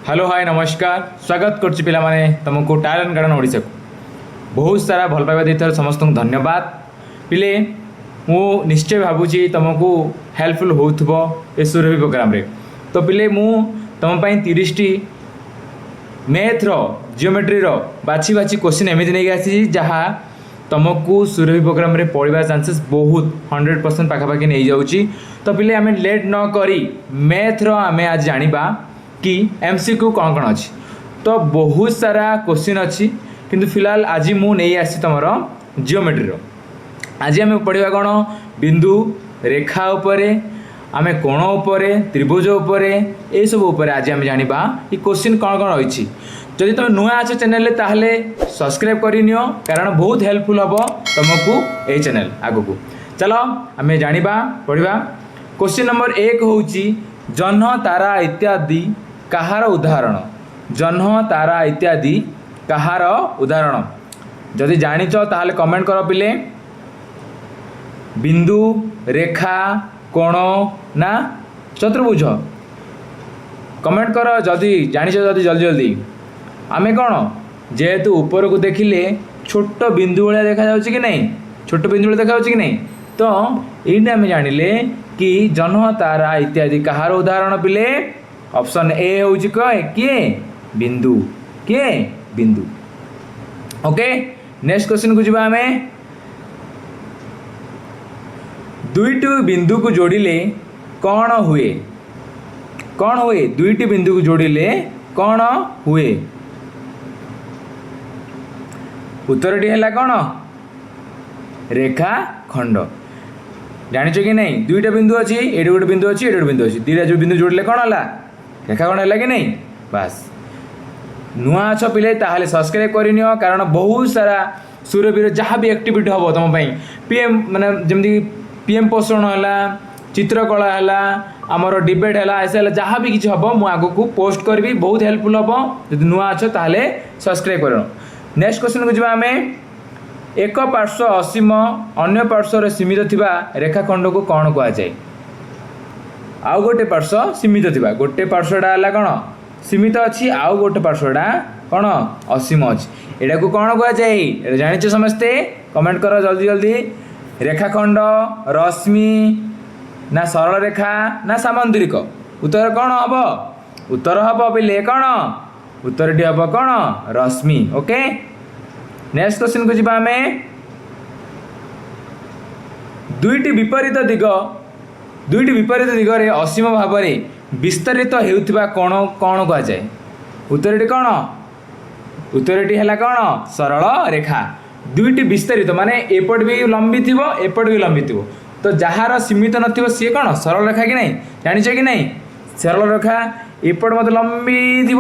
Hello hi नमस्कार स्वागत करछि पिला माने तुमको टैलेंट गार्डन ओडिशा को बहुत सारा भल पाइबा देथर समस्त धन्यवाद पिले मु निश्चय भाबुची तुमको हेल्पफुल होथबो ए सुरभि प्रोग्राम रे। तो पिले मु तुम पई 30 टी मैथ रो जियोमेट्री रो बाछि बाछि क्वेश्चन एमिति नै आसी जहा तुमको सुरभि प्रोग्राम रे पढ़िबा चांसेस बहुत 100% पाखापाखि नहीं जाउची। तो पिले आमे लेट न करी मैथ रो आमे आज जानिबा कि एमसीक्यू कौन कौन अच्छी। तो बहुत सारा क्वेश्चन अच्छी किंतु फिलहाल आज मु नहीं आसी तुमर जियोमेट्री रो। आज आम पढ़ा कौन बिंदु रेखा उपरे आमे कोण उपरे त्रिभुज उपरे ये सब उपरे आज आम जानिबा कि क्वेश्चन कौन कौन रही। जदि तुम नुआ आछ चैनल ताहले सब्सक्राइब कर नियो कारण बहुत हेल्पफुल हम तुमको ये चैनल आगु। चलो आम जानिबा पढ़ा। क्वेश्चन नंबर 1 होउची जह्न तारा इत्यादि कहार उदाहरण। जह्न तारा इत्यादि कहार उदाहरण जदि जानिच ताहले कमेंट कर पिले। बिंदु रेखा कोण ना चतुर्भुज कमेंट कर जदि जानिच जदि जल्दी जल्दी। आमे कौन जेहेतु ऊपर को देखिले छोट बिंदु भाया देखा जाउछि कि नहीं, छोट बिंदु भाया देखा जाउछि कि नहीं। तो ये आम जानिले कि जह्न तारा इत्यादि कहार उदाहरण पिले। ऑप्शन ए होउछि किए बिंदु, किए बिंदु। ओके नेक्स्ट क्वेश्चन को जीवा हमें। दुईटी बिंदु को जोड़िले कौन हुए। कौन हुए दुईटी बिंदु को जोड़िले कौन हुए। उत्तरटी है कौन रेखा खंड। जानिଛ कि नहीं दुईटा बिंदु अच्छी ये गोटे बिंदु अच्छी ये गोटे बिंदु अच्छी दीटा जो बिंदु जोड़ले कौन है रेखा खंड है कि नहीं। बास नुआ अछ पिले ताहले सब्सक्राइब करनियो कारण बहुत सारा सुरभीर जहाँ भी एक्टिविटी हम तुम पीएम माने जमती पीएम पोषण है चित्रकला है आमर डिबेट है ऐसा है जहाँ भी किसी हम मुझे आग को पोस्ट करी बहुत हेल्पफुल हम जब नुआ अछ ताहले सब्सक्राइब कर। नेक्स्ट क्वेश्चन को जी आम एक पार्श्व असीम अन्य पार्श्व सीमित थिबा रेखाखंड को कौन कह जाए। आउ गोटे पार्श्व सीमित थिबा गोटे पार्श्वटा है कौन सीमित अच्छी आउ गोटे पार्श्वटा कौन असीम अच्छी एटा को कौन कह जाए जानिछ समस्ते कमेंट कर जल्दी जल्दी। रेखाखंड रश्मि ना सरल रेखा ना सामंतरिक उत्तर कौन हम उत्तर हम पिले कौन उत्तरटी हम कौन रश्मि। ओके नेक्स्ट क्वेश्चन को जी आम दुईटी विपरीत दिगरे असीम भाव में विस्तारित होउथिबा कोण कौन कह जाए। उत्तरटी कौन उत्तरटी है कौन सरल रेखा। दुईटी विस्तारित माने एपट भी लंबी थी एपट भी लंबी थी तो जार सीमित नथिबो सी कौन सरल रेखा कि नहीं जानिछ कि नहीं। सरल रेखा एपट मत लंबी थी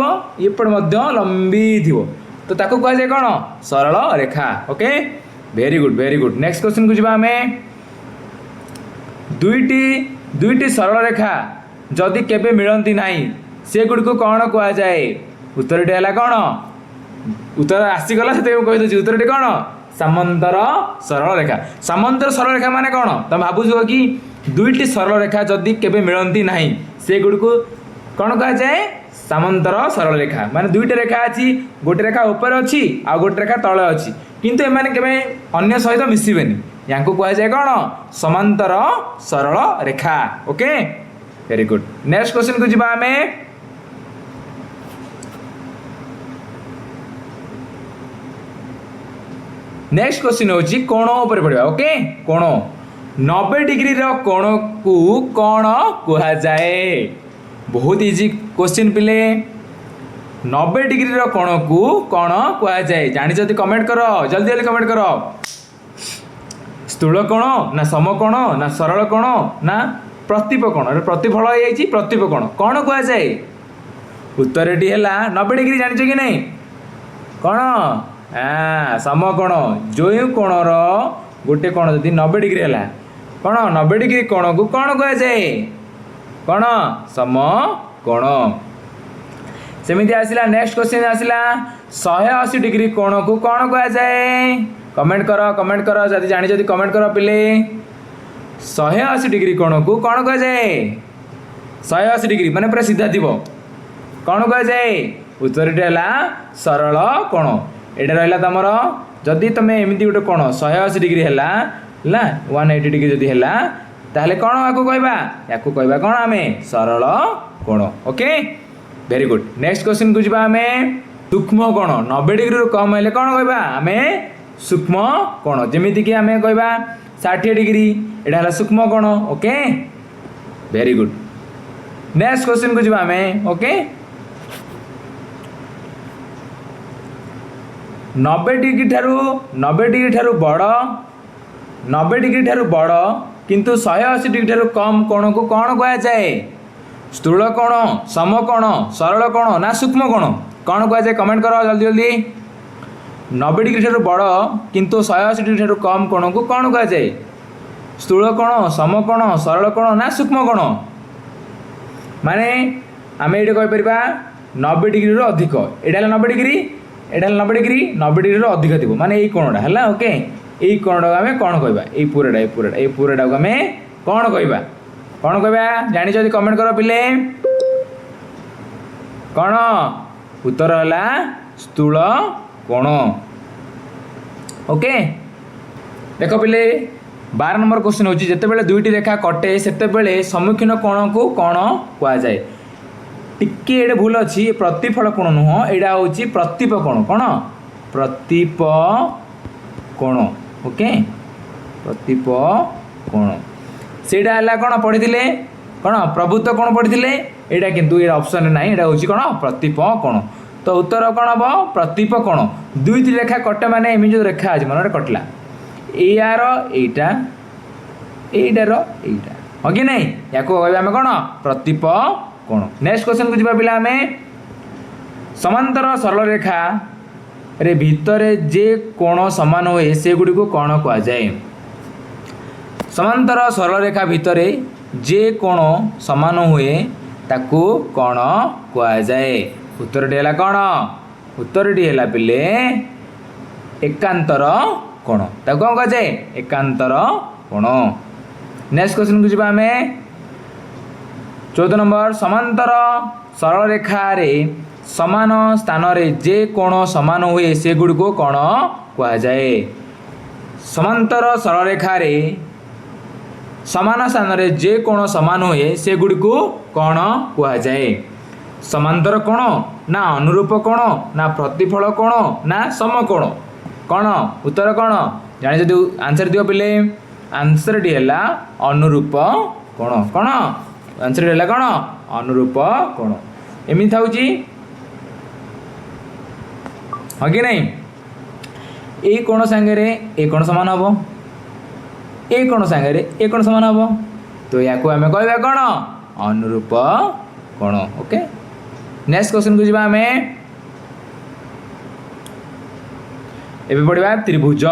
एपट मत लंबी थी तो ताको कह जाए कौन सरल रेखा। Okay very good very good. Next question को जी आम दुईटी सरल रेखा जदि केबे मिलती नहीं से गुड़ को कौन कह जाए। उत्तरटी है कौन उत्तर आसीगला से कही उत्तरटी कौन सामंतर सरल रेखा। सामंतर सरल रेखा माने कौन तुम भावुछ कि दुईटी सरल रेखा जदि केबे मिलती नहीं से गुड़ को कौन कह जाए सामंतर सरल रेखा। माने दुईटा रेखा अच्छी गोटे रेखा ऊपर अच्छी आ गोटे रेखा तले अच्छी किंतु एमाने केबे अन्य सहित मिसिबेनी या कह जाए कौन समांतर सरल रेखा। Okay very good. Next question को जी आम नेक्स्ट क्वेश्चन होची कोण ऊपर पड़िबा। ओके कोण 90 डिग्री रो कोण को कौन कह जाए। बहुत इजी क्वेश्चन पिले 90 डिग्री रो कोण को कौन कह जाए जानी जल्दी कमेंट करो जल्दी जल्दी कमेंट करो। स्थूल कोण ना समकोण ना सरल कोण ना प्रतिप कोण प्रतिफल है प्रतिप कोण कौन कह जाए। उत्तरटी है 90 डिग्री जानिछ कि नहीं कौन समकोण जो कोणर गोटे कोण जदि 90 डिग्री है कौन 90 डिग्री कोण को कौन कह जाए कौन समकोण। सेमिति आसिला। नेक्स्ट क्वेश्चन आसिला 180 डिग्री कोण को कौन कह जाए। कमेंट कर जदि जानी जदि कमेंट कर पिले 180 डिग्री कोण को कौन कह जाए। 180 डिग्री माने पूरा सीधा थी कौन कह जाए उत्तरटी है सरल कोण एटा रहा तुम जदि तुम एमती गोटे कोण 180 डिग्री है 180 डिग्री जदि है ताहले कौन या कहवा कौन आम सरल कोण okay very good next question को जी आम सूक्ष्म कोण 90 डिग्री कम है कौन कहवा आम सूक्ष्म कोण जमीती कि आम कहवा 60 डिग्री एटा है सूक्ष्म कोण okay very good next question को जी आम ओके 90 डिग्री ठारू बड़ 90 डिग्री ठारू बड़ किंतु 180 डिग्री ठारू कम कोण को कौन कह जाए स्थूल कोण समकोण सरल कोण ना सूक्ष्म कोण कौन कह जाए कमेंट करो जल्दी जल्दी 90 डिग्री ठारू बड़ किंतु 180 डिग्री ठारू कम कोण को कौन कह जाए स्थूल कोण समकोण सरल कोण ना सूक्ष्म कोण माने आम ये कहीपर 90 डिग्री रू अधिक एटा 90 डिग्री एटा 90 डिग्री रू अधिक थी माने यही कोणटा है ओके यही कोणटा आम कौन कहवा ये पूराटा को आम कौन कहवा जानी कमेंट करो पिले कौन उत्तर है स्थूल कोण ओके देख पिले 12 नंबर क्वेश्चन होची जेतेबेले दुईटी रेखा कटे सेतेबेले सम्मुखीन कोण को कौन कह जाए टिके एडे भूल अच्छी प्रतिफल कोण नुह एडा होची प्रतीप कोण कौन प्रतीप कोण ओके प्रतीप कोण सेटा है कौन पढ़ी कौन प्रभुत्व कोण पढ़ी एटा किंतु ये ऑप्शन ना एटा होची कौन प्रतीप कोण तो उत्तर कौन हम प्रतीप कोण दुईटी रेखा कटे माने एमि जो रेखा आज मन कटला यार एटा एटार एटा हाँ कि नहीं या कहवा आम कौन प्रतीप कोण नेक्स्ट क्वेश्चन को जी पिला आम समांतर सरल रेखा रे भितर जे कोण समान हुए से गुड़ी को कौन कह जाए समांतर सरल रेखा भितर जे कोण समान हुए ताकू कौन कह जाए उत्तरटी है कौन उत्तरटी है पिले एकांतर कोण ताकू कौन कह जाए एकांतर कोण नेक्स्ट क्वेश्चन को जी आम 14 नंबर समांतर सरल रेखा रे समान स्थान रे जे कोण समान हुए से गुड़ को कौन कह जाए समांतर सरल रेखा रे समान स्थान रे जे कोण समान हुए से गुड़ को कौन कह जाए समांतर कोण ना अनुरूप कोण ना प्रतिफल कोण ना समकोण कौन उत्तर कौन जाने जदि आंसर दियो पिले आंसर टी है अनुरूप कोण कौन आंसर है कौन अनुरूप कोण एमती था हाँ कि नहीं ये कोण सांगे ए कोण सामान हम ए कोण सांगे ए कोण सामान हम तो या आम कहवा कौन अनुरूप कोण ओके नेक्स्ट क्वेश्चन को जी आम एबे पढ़ा त्रिभुज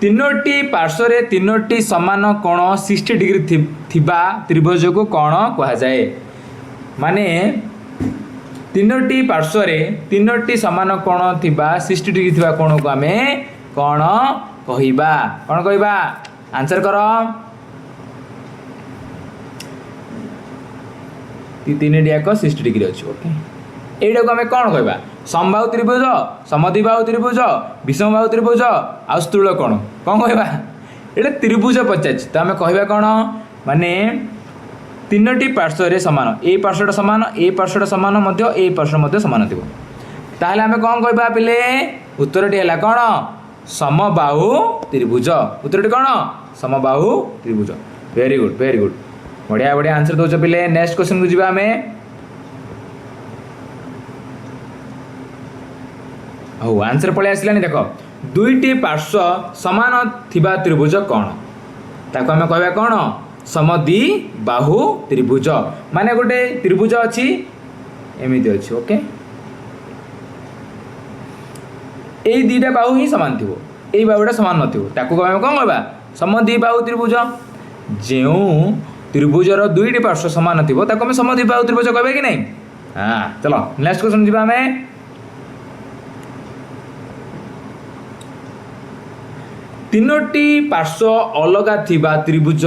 तीनोटी पार्श्व रे तीनोटी समान कोण 60 डिग्री थिबा त्रिभुज को कौन कह जाए माने तीनोटी पार्श्व रे तीनोटी समान कोण थिबा 60 डिग्री थिबा कोण को आमे कौन कहवा आंसर कर तीन याक 60 डिग्री अच्छी ओके एटा को आम कौन कहवा समबाहु त्रिभुज समद्विबाहु त्रिभुज विषमबाहु त्रिभुज आ स्थूल कोण कौन कहवा ये त्रिभुज पचार तो आम कहवा कौन माने तीनोटी पार्श्व रे समान ए पार्श्वटा समान ए पार्श्वटा समान मध्य ए पार्श्व मध्य समान थी ताहले आम कौन कहवा पिले उत्तरटी है कौन समबाहु त्रिभुज उत्तरटी कौन समबाहु त्रिभुज वेरी गुड बढ़िया बढ़िया आंसर दौच पिले नेक्स्ट क्वेश्चन को जी आम हो आंसर पलि आसलानी देख दुईटी पार्श्व समान थिबा त्रिभुज कौन ताको आम कहवा कौन समद्विबाहु त्रिभुज माने गोटे त्रिभुज अच्छी एमती अच्छी ओके यही दुईटा बाहु ही सामान थी यही बाहुटा सामान नथिबो ताको आम कौन कहवा समद्विबाहु त्रिभुज जो त्रिभुजर दुईटी पार्श्व समान थी ताको आम समद्विबाहु त्रिभुज कहबा कि नहीं हाँ चलो नेक्स्ट क्वेश्चन जी आम तीनोटी पार्श्व अलगा थिबा त्रिभुज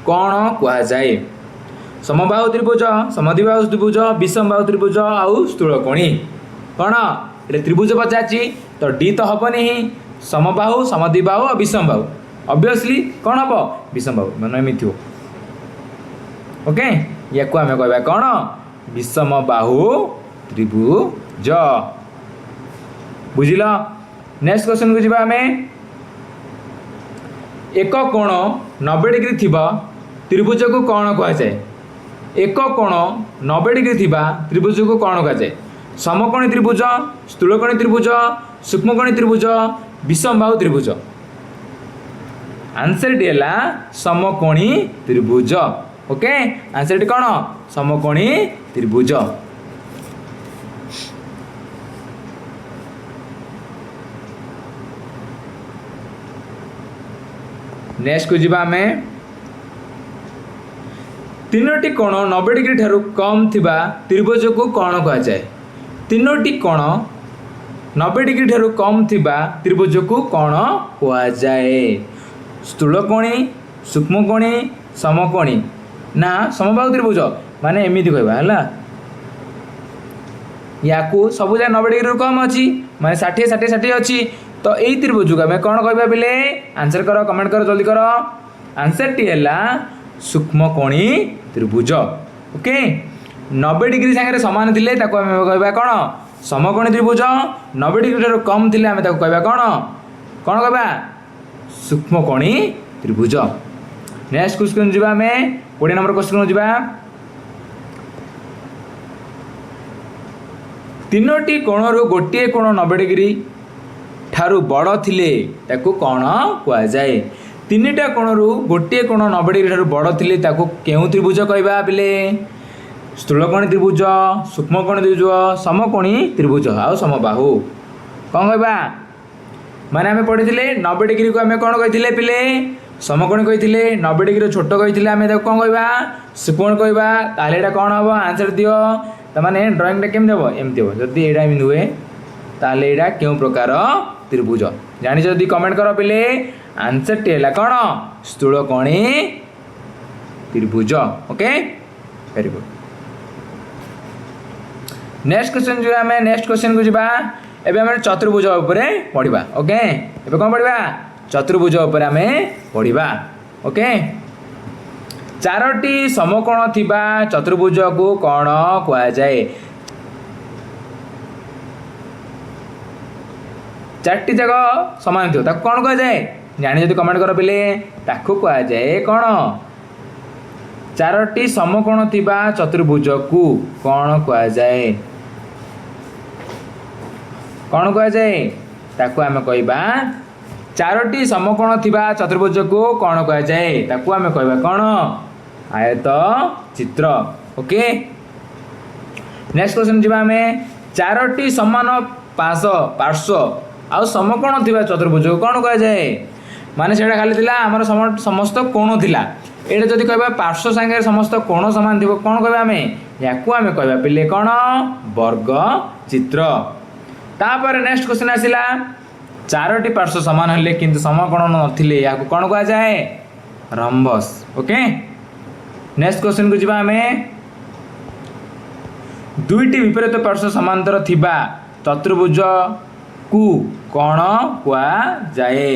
कौन कह जाए समबाहु त्रिभुज, समद्विबाहु त्रिभुज, विषमबाहु त्रिभुज आउ स्थूलकोणी कौन ये त्रिभुज पचार तो डी तो हेनी ही समबाहु समद्विबाहु और विषमबाहु ऑब्वियसली कौन हम विषमबाहु मन एमती हो ओके या आम कह कौन विषमबाहु त्रिभुज बुझिल। नेक्स्ट क्वेश्चन को जावा आम एक कोण 90 डिग्री थिबा त्रिभुज को कौन कहुए एक कोण 90 डिग्री थिबा त्रिभुज को कौन कहुए समकोणी त्रिभुज, स्थूलकोणी त्रिभुज, सूक्ष्मकोणी त्रिभुज, विषमबाहु त्रिभुज आंसर टी है समकोणी त्रिभुज ओके आंसर टी कौन समकोणी त्रिभुज। नेक्स्ट को जीवा आम तीनोटी कोण 90 डिग्री ठारू कम थिबा त्रिभुज को कौन कहुए तीनोटी कोण 90 डिग्री ठारू कम थिबा त्रिभुज को कौन कहुए स्थूलकोणी, सूक्ष्मकोणी, समकोणी ना समबाहु त्रिभुज माने एमती कहवा या सब जगह 90 डिग्री कम अच्छी माने 60 60 60 अच्छी तो यही त्रिभुज को आम कौन कहवा बिले आंसर कर कमेंट कर जल्दी कर आंसर टी है सूक्ष्मकोणी त्रिभुज ओके 90 डिग्री सागर सामान थिले ताको आम कहवा कौन समकोणी त्रिभुज 90 डिग्री ठारू कम थिले आम ताको कहवा कौन कौन कहवा सूक्ष्मकोणी त्रिभुज। नेक्स्ट क्वेश्चन जीवा आम 20 नंबर क्वेश्चन जीवा तीनोटी कोणरू गोटे कोण 90 डिग्री ठारू बड़ थिले ताको कौन कहुए तीनटा कोणरू गोटे कोण 90 डिग्री ठारू बड़ थिले ताको केउ त्रिभुज कहवा बिले स्थूलकोणी त्रिभुज, सूक्ष्मकोणी त्रिभुज, समकोणी त्रिभुज आउ समबाहु कौन कहवा माने आम पढ़ी 90 डिग्री को आम कौन कही पिले समकोणी कही 90 डिग्री छोट कही आम कौन कहवा सूक्ष्मकोण कहवा ताले एटा कौन हम आंसर दियो तमाने ड्राइंग केमती हम एमती हम जदि एटा एमती हुए ताले एटा क्यों प्रकार त्रिभुज जानी जदि कमेंट कर पिले आंसर टी है कौन स्थूलकोणी त्रिभुज okay very good. Next question जो आम नेक्स्ट क्वेश्चन को जीवा एबे आम चतुर्भुज उपरे पढ़िबा ओके एबे कौन पढ़िबा चतुर्भुज उपरे आम पढ़िबा ओके चारोटी समकोण थिबा चतुर्भुज को कौन कहुए चारटी जगह समान थी ताको कौन कहुए जानी जदि कमेंट कर पिले ताको कहुए कौन चारोटी समकोण थिबा चतुर्भुज को कौन कहुए कौन कहुए ताको आम कहबा चारोटी समकोण थिबा चतुर्भुज को कौन कहुए ताको आम कहबा कौन आयत चित्र ओके। नेक्स्ट क्वेश्चन जीवा आम चारोटी समान पार्श्व आउ समकोण थिबा चतुर्भुज को कौन कहुए माने सेटा खाली थिला हमर समस्त कोण थिला एटा जदि कहबा पार्श्व संगे समस्त कोण समान थिबो कौन कहबा आम याकू आम कहबा पिले कौन वर्ग चित्र। तापर नेक्स्ट क्वेश्चन आसिला चारोटी पार्श्व समान हेले किंतु समकोण नथिले याकू कौन कहा जाए रम्बस ओके। नेक्स्ट क्वेश्चन को जीवा आम दुईटी विपरीत पार्श्व समांतर थिबा चतुर्भुज को कौन कहा जाए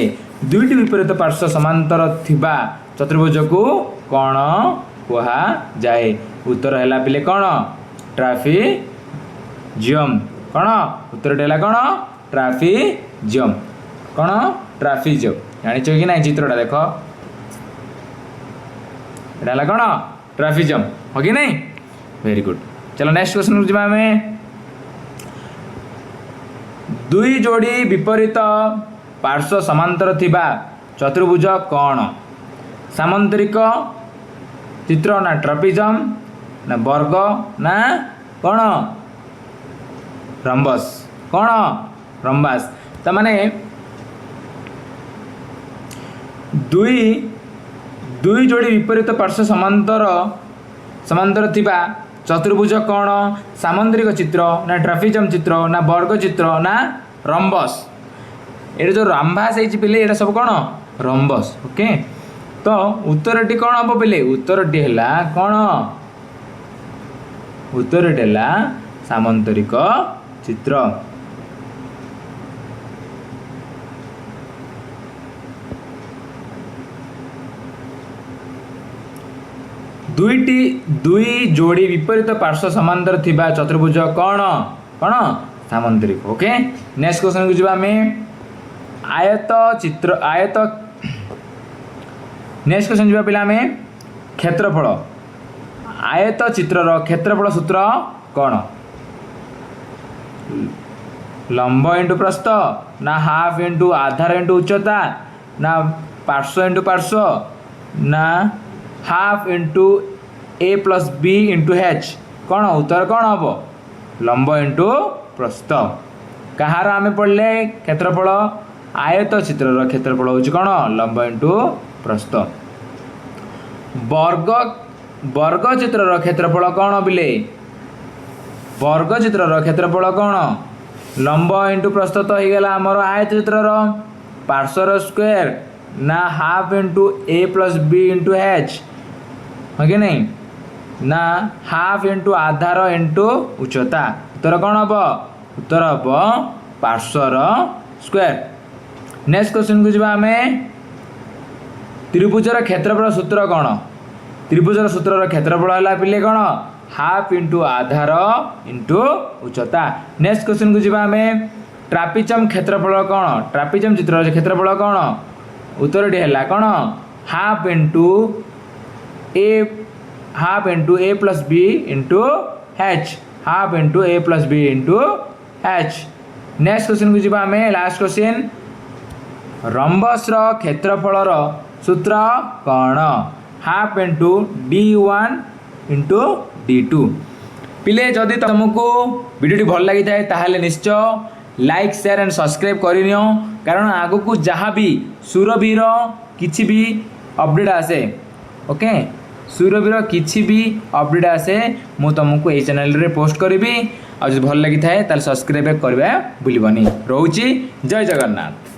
दुईटी विपरीत पार्श्व समांतर थिबा चतुर्भुज को कौन कहा जाए उत्तर है पिले कौन ट्राफिजियम कौन उत्तर है कौन ट्राफिजियम कौन ट्राफिजियम जानिच कि ना चित्रटा देख एटा कौन ट्राफिजियम हो कि नहीं वेरी गुड। चलो नेक्स्ट क्वेश्चन को आम दुई जोड़ी विपरीत पार्श्व समांतर थिबा चतुर्भुज कौन सामंतरिक चित्र ना ट्रपिजम ना वर्ग ना कौन रम्बस कौन रम्बास तमाने दुई दुई जोड़ी विपरीत पार्श्व समांतर थिबा चतुर्भुज कौन सामंतरिक चित्र ना ट्रफिजम चित्र ना वर्ग चित्र ना रम्बस ये जो रम्बास है पिले ये सब कौन रम्बस ओके। तो उत्तरटी कौन हम पिले उत्तरटी है कौन उत्तर है सामंतरिक चित्र। दुई जोड़ी विपरीत पार्श्व समांतर थिबा चतुर्भुज कौन कौन सामंतरिक। ओके नेक्स्ट क्वेश्चन को जीवा में आयत चित्र आयत। नेक्स्ट क्वेश्चन जीवा पिला में क्षेत्रफल आयत चित्रर क्षेत्रफल सूत्र कौन लंब इंटू प्रस्थ ना हाफ इंटू आधार इंटू उच्चता ना पार्श्व इंटू पार्श्व ना half into A plus B into H कौन उत्तर कौन हम लंब इंटू प्रस्थ। कहार आम पढ़ले क्षेत्रफल आयत चित्रर क्षेत्रफल हूँ कौन लंब इंटू प्रस्थ। वर्ग वर्ग चित्रर क्षेत्रफल कौन बिले वर्ग चित्रर क्षेत्रफल कौन लंब इंटू प्रस्थ तो हो गला आमर आयत चित्रर पार्श्वर स्क्वायर ना half into A plus B into H है कि नहीं ना हाफ इंटू आधार इंटू उच्चता उत्तर कौन हम उत्तर हम पार्श्वर स्क्वायर। नेक्स्ट क्वेश्चन को जी आम त्रिभुजर क्षेत्रफल सूत्र कौन त्रिभुजर सूत्र क्षेत्रफल है पिले कौन हाफ इंटू आधार इंटू उच्चता। नेक्स्ट क्वेश्चन को जी आम ट्रापिजम क्षेत्रफल कौन ट्रापिजम चित्र क्षेत्रफल कौन उत्तर है कौन half into A plus B into H half into A plus B into H. Next question को जी आम लास्ट क्वेश्चन रंबसर क्षेत्रफल सूत्र कौन half into d1 into d2। पिले जदि तुमको वीडियो भल लगी थाए ताहले निश्चय लाइक शेयर एंड सब्सक्राइब करनियो कारण आगु को जहाँ भी सुरभीर किछि भी अपडेट आसे ओके सुरभीर किछि भी अपडेट आसे मु तुमको ये चैनल रे पोस्ट करी आ भल लगी थाए ताल सब्सक्राइब करबा भूलबनी। रोची जय जगन्नाथ।